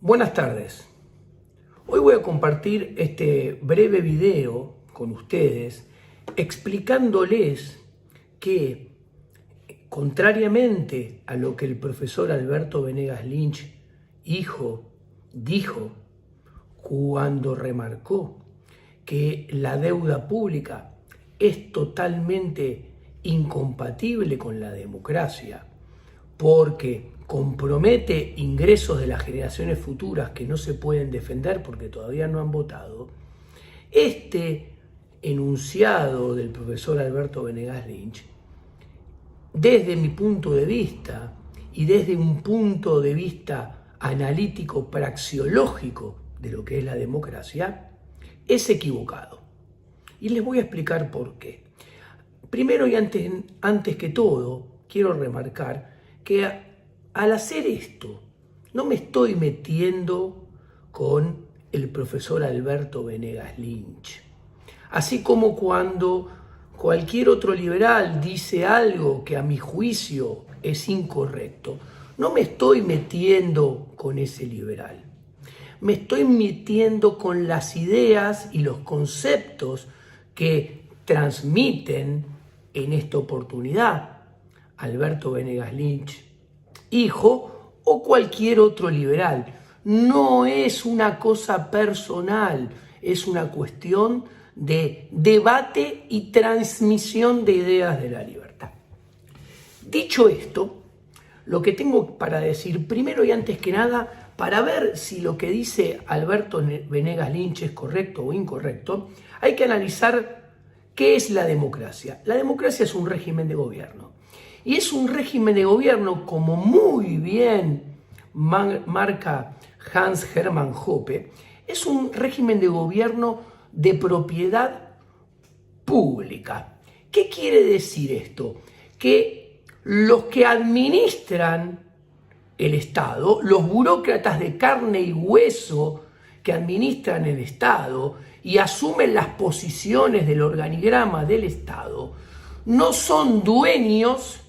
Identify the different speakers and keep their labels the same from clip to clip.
Speaker 1: Buenas tardes. Hoy voy a compartir este breve video con ustedes explicándoles que, contrariamente a lo que el profesor Alberto Venegas Lynch dijo cuando remarcó que la deuda pública es totalmente incompatible con la democracia porque compromete ingresos de las generaciones futuras que no se pueden defender porque todavía no han votado, este enunciado del profesor Alberto Venegas Lynch, desde mi punto de vista y desde un punto de vista analítico praxeológico de lo que es la democracia, es equivocado. Y les voy a explicar por qué. Primero y antes que todo, quiero remarcar que al hacer esto, no me estoy metiendo con el profesor Alberto Venegas Lynch. Así como cuando cualquier otro liberal dice algo que a mi juicio es incorrecto, no me estoy metiendo con ese liberal. Me estoy metiendo con las ideas y los conceptos que transmiten en esta oportunidad Alberto Venegas Lynch, hijo, o cualquier otro liberal. No es una cosa personal, es una cuestión de debate y transmisión de ideas de la libertad. Dicho esto, lo que tengo para decir, primero y antes que nada, para ver si lo que dice Alberto Venegas Lynch es correcto o incorrecto, hay que analizar qué es la democracia. La democracia es un régimen de gobierno. Y es un régimen de gobierno, como muy bien marca Hans Hermann Hoppe, es un régimen de gobierno de propiedad pública. ¿Qué quiere decir esto? Que los que administran el Estado, los burócratas de carne y hueso que administran el Estado y asumen las posiciones del organigrama del Estado, no son dueños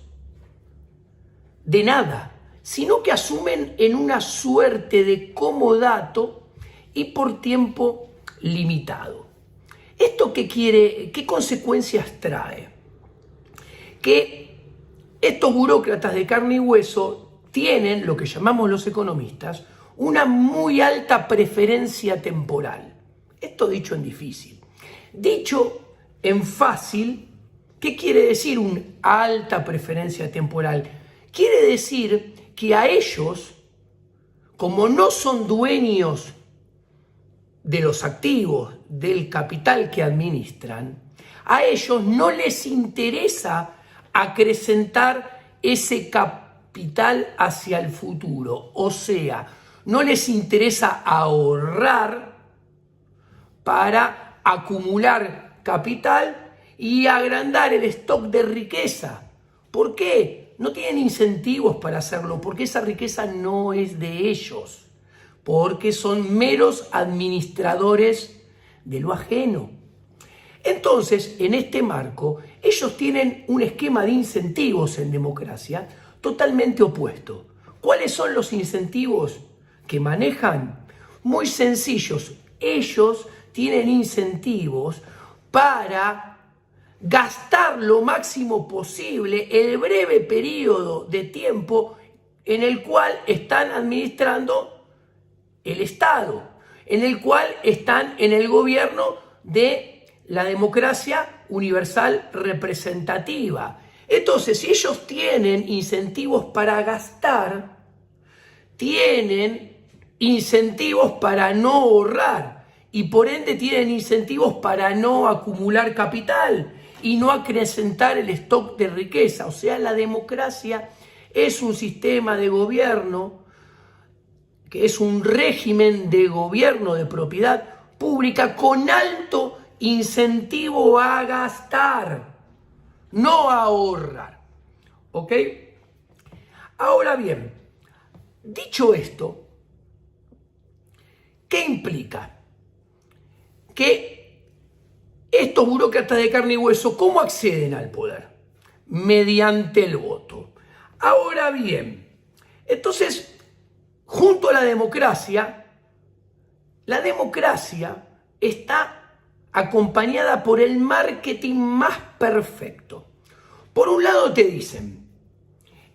Speaker 1: de nada, sino que asumen en una suerte de comodato y por tiempo limitado. ¿Esto qué quiere? ¿Qué consecuencias trae? Que estos burócratas de carne y hueso tienen, lo que llamamos los economistas, una muy alta preferencia temporal. Esto dicho en difícil. Dicho en fácil, ¿qué quiere decir una alta preferencia temporal? Quiere decir que a ellos, como no son dueños de los activos, del capital que administran, a ellos no les interesa acrecentar ese capital hacia el futuro. O sea, no les interesa ahorrar para acumular capital y agrandar el stock de riqueza. ¿Por qué? No tienen incentivos para hacerlo, porque esa riqueza no es de ellos, porque son meros administradores de lo ajeno. Entonces, en este marco, ellos tienen un esquema de incentivos en democracia totalmente opuesto. ¿Cuáles son los incentivos que manejan? Muy sencillos. Ellos tienen incentivos para gastar lo máximo posible el breve periodo de tiempo en el cual están administrando el Estado, en el cual están en el gobierno de la democracia universal representativa. Entonces, si ellos tienen incentivos para gastar, tienen incentivos para no ahorrar y por ende tienen incentivos para no acumular capital y no acrecentar el stock de riqueza. O sea, la democracia es un sistema de gobierno que es un régimen de gobierno de propiedad pública con alto incentivo a gastar, no a ahorrar. ¿Ok? Ahora bien, dicho esto, ¿qué implica? Que estos burócratas de carne y hueso, ¿cómo acceden al poder? Mediante el voto. Ahora bien, entonces, junto a la democracia está acompañada por el marketing más perfecto. Por un lado te dicen,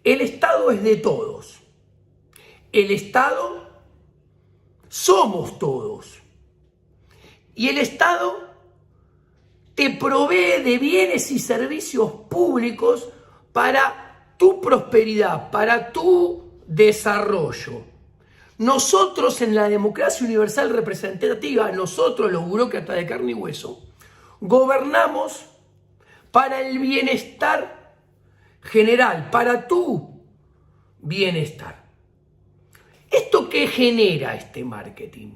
Speaker 1: el Estado es de todos. El Estado somos todos. Y el Estado te provee de bienes y servicios públicos para tu prosperidad, para tu desarrollo. Nosotros en la democracia universal representativa, nosotros los burócratas de carne y hueso, gobernamos para el bienestar general, para tu bienestar. ¿Esto qué genera este marketing?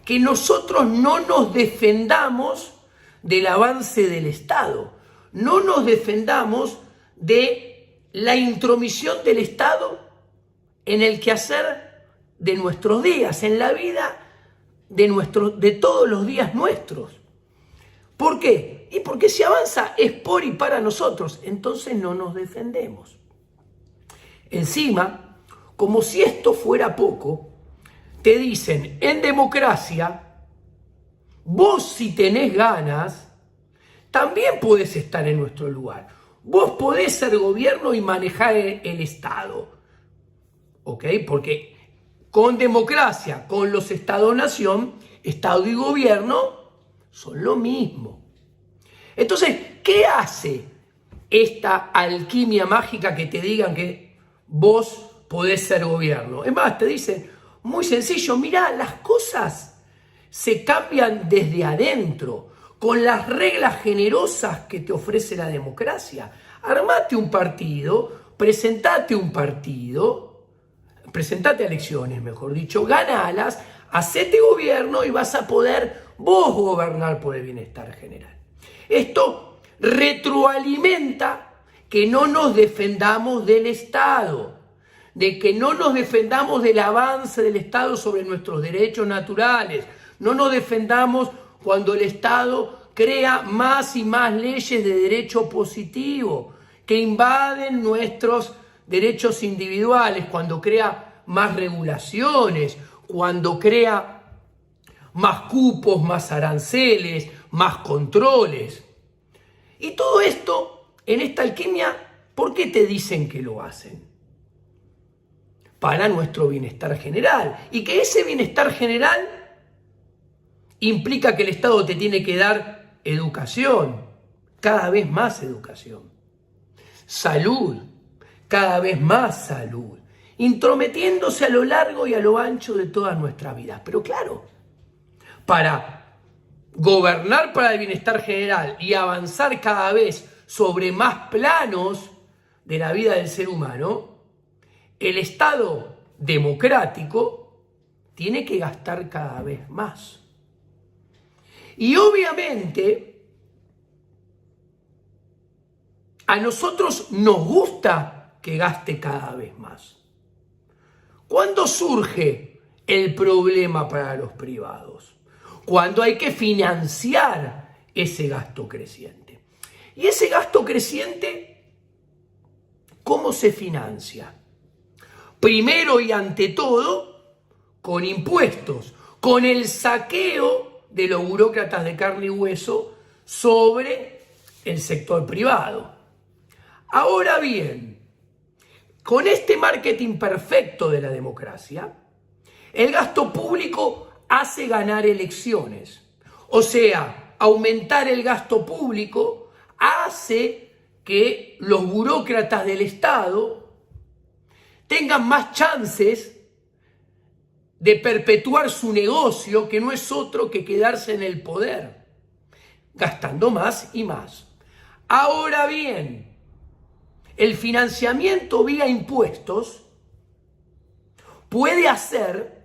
Speaker 1: Que nosotros no nos defendamos del avance del Estado, no nos defendamos de la intromisión del Estado en el quehacer de nuestros días, en la vida de todos los días nuestros. ¿Por qué? Y porque si avanza es por y para nosotros, entonces no nos defendemos. Encima, como si esto fuera poco, te dicen, en democracia, vos si tenés ganas, también podés estar en nuestro lugar. Vos podés ser gobierno y manejar el Estado. ¿Ok? Porque con democracia, con los Estado-nación, Estado y gobierno son lo mismo. Entonces, ¿qué hace esta alquimia mágica que te digan que vos podés ser gobierno? Es más, te dicen, muy sencillo, mirá, las cosas se cambian desde adentro, con las reglas generosas que te ofrece la democracia. Armate un partido, presentate a elecciones, mejor dicho, ganalas, hacete gobierno y vas a poder vos gobernar por el bienestar general. Esto retroalimenta que no nos defendamos del Estado, de que no nos defendamos del avance del Estado sobre nuestros derechos naturales, no nos defendamos cuando el Estado crea más y más leyes de derecho positivo que invaden nuestros derechos individuales, cuando crea más regulaciones, cuando crea más cupos, más aranceles, más controles. Y todo esto, en esta alquimia, ¿por qué te dicen que lo hacen? Para nuestro bienestar general. Y que ese bienestar general implica que el Estado te tiene que dar educación, cada vez más educación. Salud, cada vez más salud. Intrometiéndose a lo largo y a lo ancho de todas nuestras vidas. Pero claro, para gobernar para el bienestar general y avanzar cada vez sobre más planos de la vida del ser humano, el Estado democrático tiene que gastar cada vez más. Y obviamente a nosotros nos gusta que gaste cada vez más. ¿Cuándo surge el problema para los privados? Cuando hay que financiar ese gasto creciente. Y ese gasto creciente, ¿cómo se financia? Primero y ante todo, con impuestos, con el saqueo de los burócratas de carne y hueso sobre el sector privado. Ahora bien, con este marketing perfecto de la democracia, el gasto público hace ganar elecciones. O sea, aumentar el gasto público hace que los burócratas del Estado tengan más chances de perpetuar su negocio, que no es otro que quedarse en el poder, gastando más y más. Ahora bien, el financiamiento vía impuestos puede hacer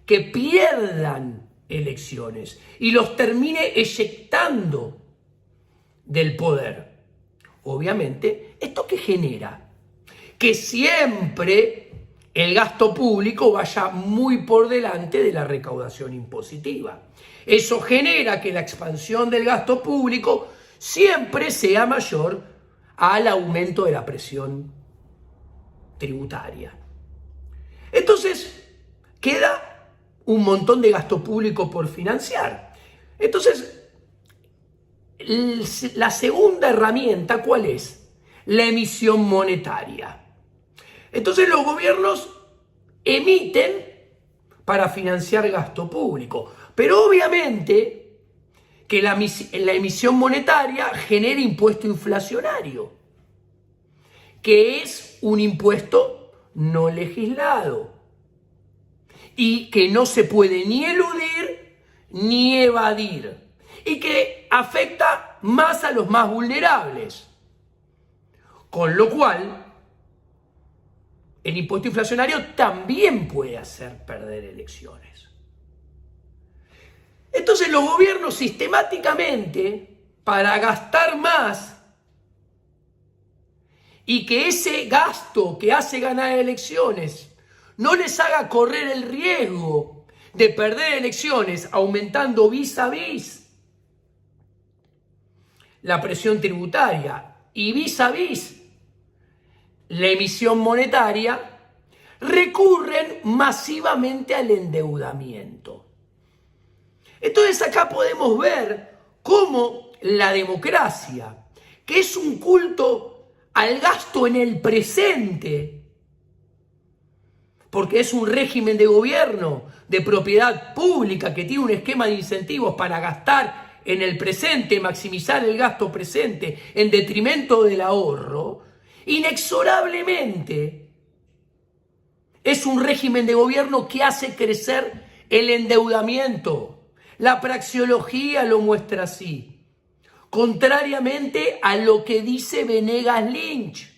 Speaker 1: que pierdan elecciones y los termine eyectando del poder. Obviamente, ¿esto qué genera? Que siempre el gasto público vaya muy por delante de la recaudación impositiva. Eso genera que la expansión del gasto público siempre sea mayor al aumento de la presión tributaria. Entonces, queda un montón de gasto público por financiar. Entonces, la segunda herramienta, ¿cuál es? La emisión monetaria. Entonces los gobiernos emiten para financiar gasto público, pero obviamente que la emisión monetaria genera impuesto inflacionario, que es un impuesto no legislado y que no se puede ni eludir ni evadir y que afecta más a los más vulnerables. Con lo cual, el impuesto inflacionario también puede hacer perder elecciones. Entonces los gobiernos sistemáticamente, para gastar más y que ese gasto que hace ganar elecciones no les haga correr el riesgo de perder elecciones, aumentando vis a vis la presión tributaria y vis a vis la emisión monetaria, recurren masivamente al endeudamiento. Entonces acá podemos ver cómo la democracia, que es un culto al gasto en el presente, porque es un régimen de gobierno de propiedad pública que tiene un esquema de incentivos para gastar en el presente, maximizar el gasto presente en detrimento del ahorro, inexorablemente es un régimen de gobierno que hace crecer el endeudamiento. La praxeología lo muestra así, contrariamente a lo que dice Venegas Lynch.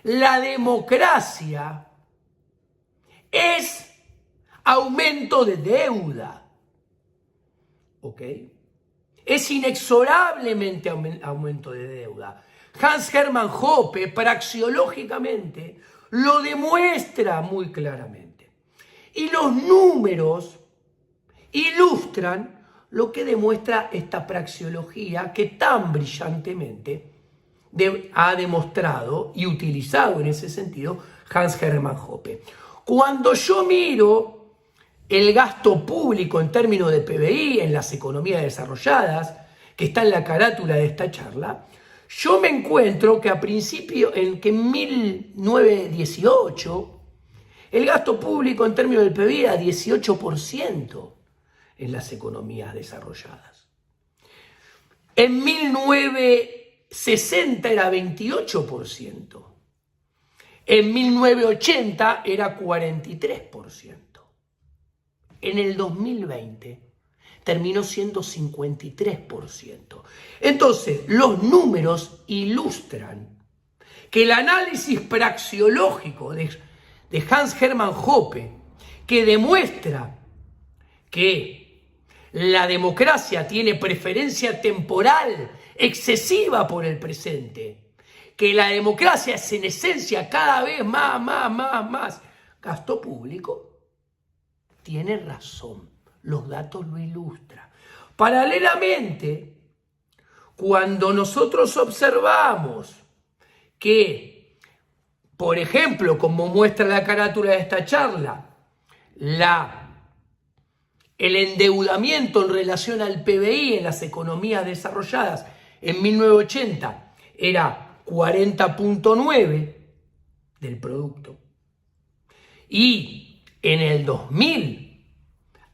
Speaker 1: La democracia es aumento de deuda, ¿ok? Es inexorablemente aumento de deuda. Hans Hermann Hoppe, praxeológicamente, lo demuestra muy claramente. Y los números ilustran lo que demuestra esta praxeología que tan brillantemente ha demostrado y utilizado en ese sentido Hans Hermann Hoppe. Cuando yo miro el gasto público en términos de PBI en las economías desarrolladas, que está en la carátula de esta charla, yo me encuentro que en 1918 el gasto público en términos del PBI era 18% en las economías desarrolladas. En 1960 era 28%. En 1980 era 43%. En el 2020 terminó siendo 53%. Entonces, los números ilustran que el análisis praxeológico de Hans Hermann Hoppe, que demuestra que la democracia tiene preferencia temporal excesiva por el presente, que la democracia es en esencia cada vez más gasto público, tiene razón. Los datos lo ilustran. Paralelamente, cuando nosotros observamos que, por ejemplo, como muestra la carátula de esta charla, el endeudamiento en relación al PBI en las economías desarrolladas en 1980 era 40.9 del producto y en el 2000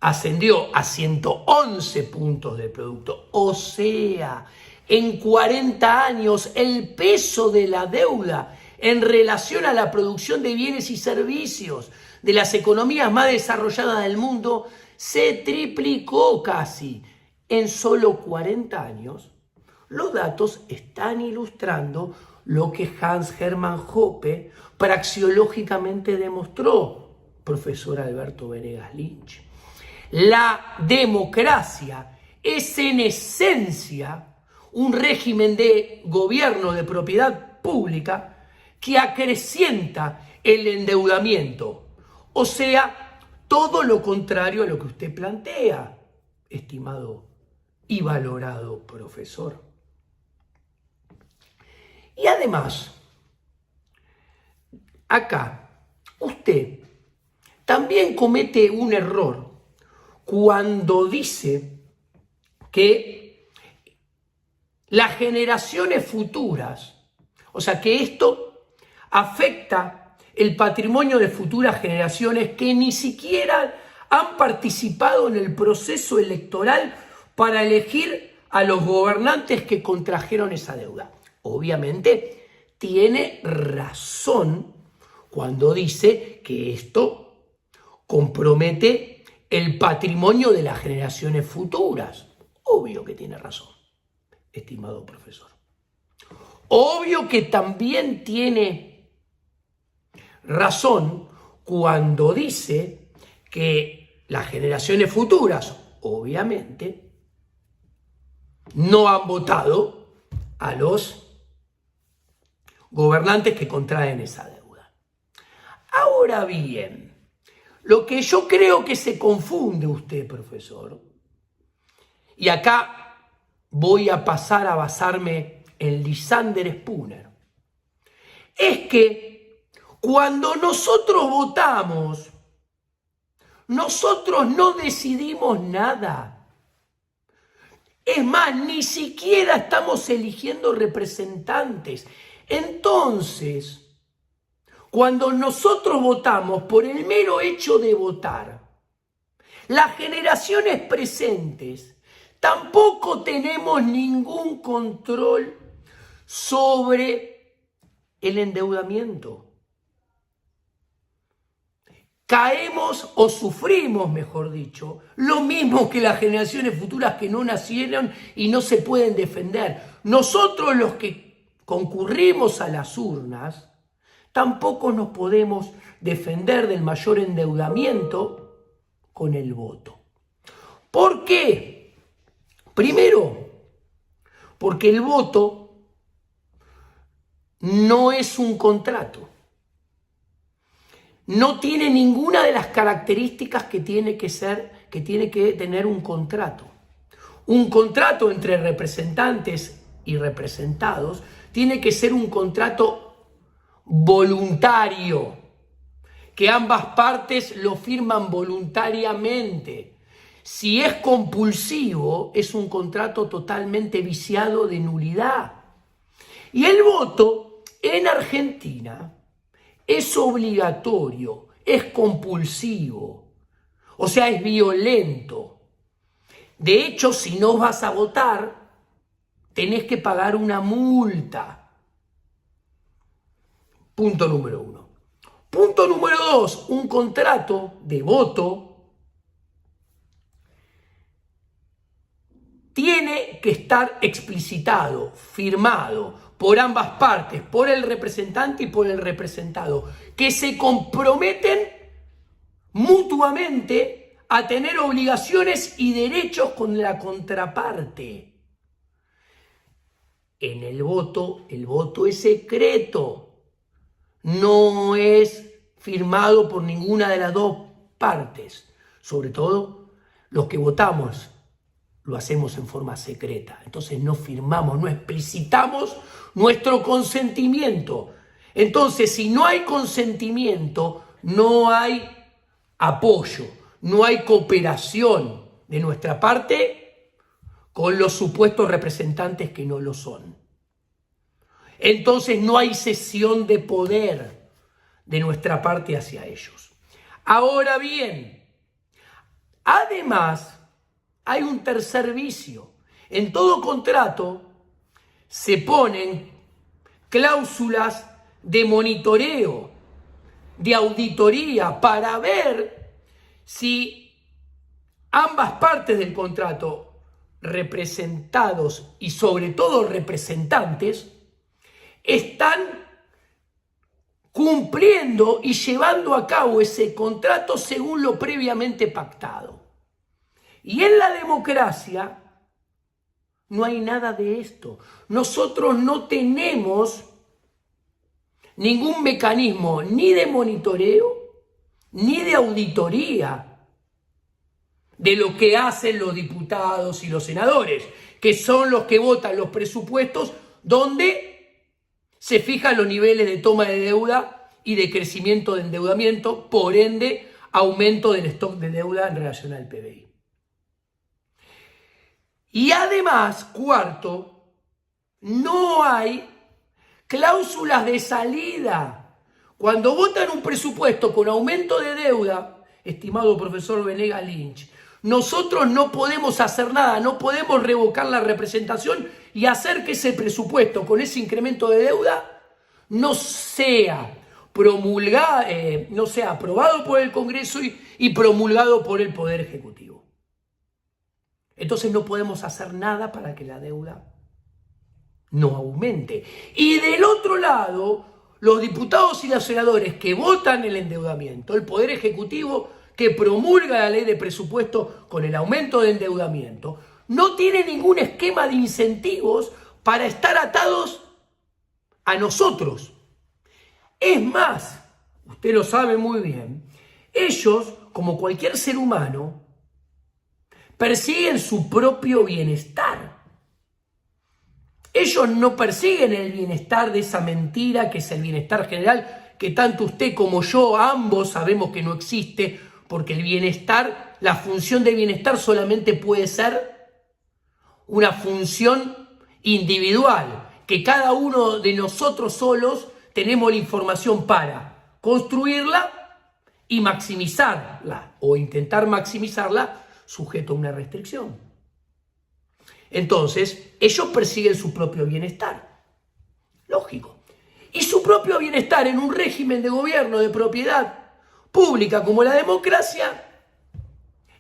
Speaker 1: ascendió a 111 puntos del producto. O sea, en 40 años el peso de la deuda en relación a la producción de bienes y servicios de las economías más desarrolladas del mundo se triplicó casi. En solo 40 años, los datos están ilustrando lo que Hans Hermann Hoppe praxeológicamente demostró, profesor Alberto Venegas Lynch. La democracia es en esencia un régimen de gobierno de propiedad pública que acrecienta el endeudamiento. O sea, todo lo contrario a lo que usted plantea, estimado y valorado profesor. Y además, acá usted también comete un error cuando dice que las generaciones futuras, o sea, que esto afecta el patrimonio de futuras generaciones que ni siquiera han participado en el proceso electoral para elegir a los gobernantes que contrajeron esa deuda. Obviamente tiene razón cuando dice que esto compromete el patrimonio de las generaciones futuras. Obvio que tiene razón, estimado profesor. Obvio que también tiene razón cuando dice que las generaciones futuras, obviamente, no han votado a los gobernantes que contraen esa deuda. Ahora bien, lo que yo creo que se confunde usted, profesor, y acá voy a pasar a basarme en Lysander Spooner, es que cuando nosotros votamos, nosotros no decidimos nada. Es más, ni siquiera estamos eligiendo representantes. Entonces, cuando nosotros votamos por el mero hecho de votar, las generaciones presentes tampoco tenemos ningún control sobre el endeudamiento. Caemos o sufrimos, mejor dicho, lo mismo que las generaciones futuras que no nacieron y no se pueden defender. Nosotros, los que concurrimos a las urnas, tampoco nos podemos defender del mayor endeudamiento con el voto. ¿Por qué? Primero, porque el voto no es un contrato. No tiene ninguna de las características que tiene que tener un contrato. Un contrato entre representantes y representados tiene que ser un contrato voluntario, que ambas partes lo firman voluntariamente. Si es compulsivo, es un contrato totalmente viciado de nulidad. Y el voto en Argentina es obligatorio, es compulsivo, o sea, es violento. De hecho, si no vas a votar, tenés que pagar una multa. Punto número 1. Punto número 2, un contrato de voto tiene que estar explicitado, firmado por ambas partes, por el representante y por el representado, que se comprometen mutuamente a tener obligaciones y derechos con la contraparte. En el voto es secreto, no es firmado por ninguna de las dos partes, sobre todo los que votamos. Lo hacemos en forma secreta. Entonces no firmamos, no explicitamos nuestro consentimiento. Entonces, si no hay consentimiento, no hay apoyo, no hay cooperación de nuestra parte con los supuestos representantes que no lo son. Entonces no hay cesión de poder de nuestra parte hacia ellos. Ahora bien, además, hay un tercer vicio. En todo contrato se ponen cláusulas de monitoreo, de auditoría, para ver si ambas partes del contrato, representados y sobre todo representantes, están cumpliendo y llevando a cabo ese contrato según lo previamente pactado. Y en la democracia no hay nada de esto. Nosotros no tenemos ningún mecanismo ni de monitoreo ni de auditoría de lo que hacen los diputados y los senadores, que son los que votan los presupuestos donde se fijan los niveles de toma de deuda y de crecimiento de endeudamiento, por ende aumento del stock de deuda en relación al PBI. Y además, cuarto, no hay cláusulas de salida. Cuando votan un presupuesto con aumento de deuda, estimado profesor Venegas Lynch, nosotros no podemos hacer nada, no podemos revocar la representación y hacer que ese presupuesto con ese incremento de deuda no sea promulgado, no sea aprobado por el Congreso y promulgado por el Poder Ejecutivo. Entonces no podemos hacer nada para que la deuda no aumente. Y del otro lado, los diputados y los senadores que votan el endeudamiento, el Poder Ejecutivo que promulga la ley de presupuesto con el aumento de endeudamiento, no tiene ningún esquema de incentivos para estar atados a nosotros. Es más, usted lo sabe muy bien, ellos, como cualquier ser humano, persiguen su propio bienestar. Ellos no persiguen el bienestar de esa mentira que es el bienestar general, que tanto usted como yo, ambos sabemos que no existe, porque el bienestar, la función de bienestar solamente puede ser una función individual, que cada uno de nosotros solos tenemos la información para construirla y maximizarla, o intentar maximizarla sujeto a una restricción. Entonces, ellos persiguen su propio bienestar. Lógico. Y su propio bienestar en un régimen de gobierno de propiedad pública como la democracia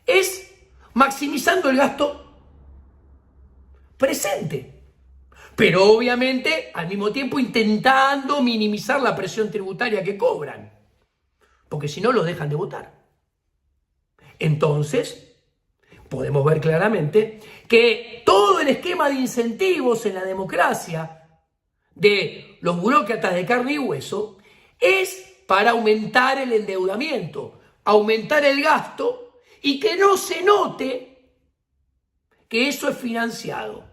Speaker 1: es maximizando el gasto presente. Pero obviamente al mismo tiempo intentando minimizar la presión tributaria que cobran. Porque si no los dejan de votar. Entonces, podemos ver claramente que todo el esquema de incentivos en la democracia de los burócratas de carne y hueso es para aumentar el endeudamiento, aumentar el gasto y que no se note que eso es financiado,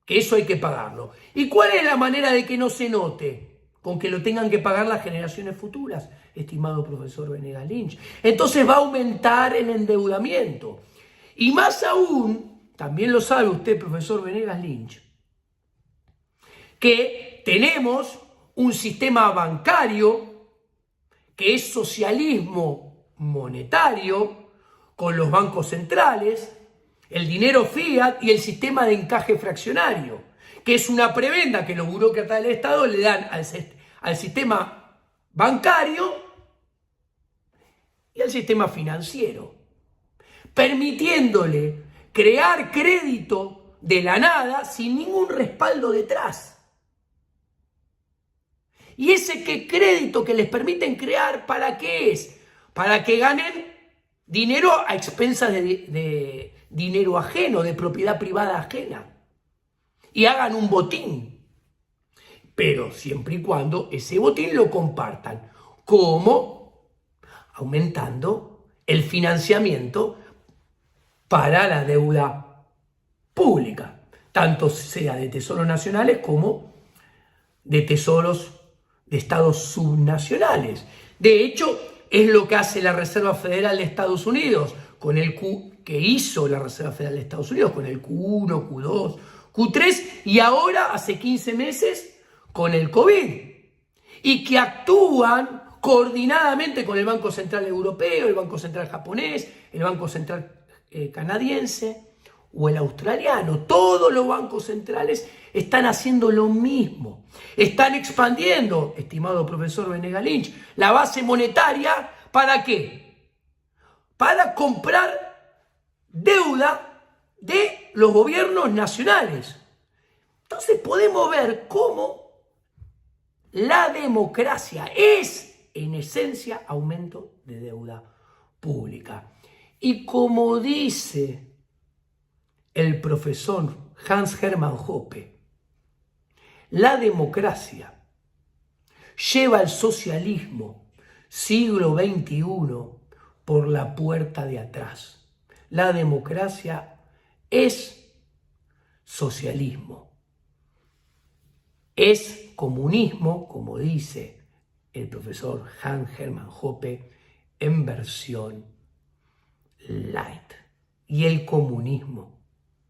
Speaker 1: que eso hay que pagarlo. ¿Y cuál es la manera de que no se note? Con que lo tengan que pagar las generaciones futuras, estimado profesor Venegas Lynch. Entonces va a aumentar el endeudamiento. Y más aún, también lo sabe usted, profesor Venegas Lynch, que tenemos un sistema bancario que es socialismo monetario, con los bancos centrales, el dinero fiat y el sistema de encaje fraccionario, que es una prebenda que los burócratas del Estado le dan al sistema bancario y al sistema financiero, permitiéndole crear crédito de la nada sin ningún respaldo detrás. ¿Y ese crédito que les permiten crear, para qué es? Para que ganen dinero a expensas de dinero ajeno, de propiedad privada ajena. Y hagan un botín. Pero siempre y cuando ese botín lo compartan. ¿Cómo? Aumentando el financiamiento para la deuda pública. Tanto sea de tesoros nacionales como de tesoros de estados subnacionales. De hecho, es lo que hace la Reserva Federal de Estados Unidos, que hizo la Reserva Federal de Estados Unidos con el Q1, Q2, Q3 y ahora hace 15 meses con el COVID. Y que actúan coordinadamente con el Banco Central Europeo, el Banco Central Japonés, el Banco Central Canadiense o el australiano. Todos los bancos centrales están haciendo lo mismo. Están expandiendo, estimado profesor Venegas Lynch, la base monetaria. ¿Para qué? Para comprar deuda de los gobiernos nacionales. Entonces podemos ver cómo la democracia es, en esencia, aumento de deuda pública. Y como dice el profesor Hans Hermann Hoppe, la democracia lleva al socialismo siglo XXI por la puerta de atrás. La democracia es socialismo. Es comunismo, como dice el profesor Hans Hermann Hoppe, en versión light. Y el comunismo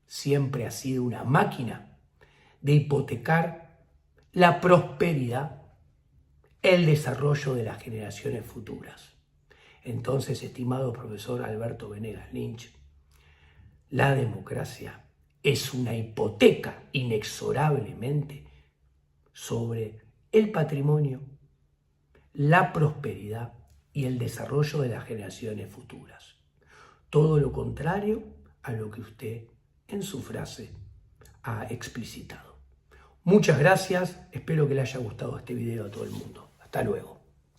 Speaker 1: siempre ha sido una máquina de hipotecar la prosperidad, el desarrollo de las generaciones futuras. Entonces, estimado profesor Alberto Venegas Lynch, la democracia es una hipoteca inexorablemente sobre el patrimonio, la prosperidad y el desarrollo de las generaciones futuras. Todo lo contrario a lo que usted en su frase ha explicitado. Muchas gracias, espero que le haya gustado este video a todo el mundo. Hasta luego.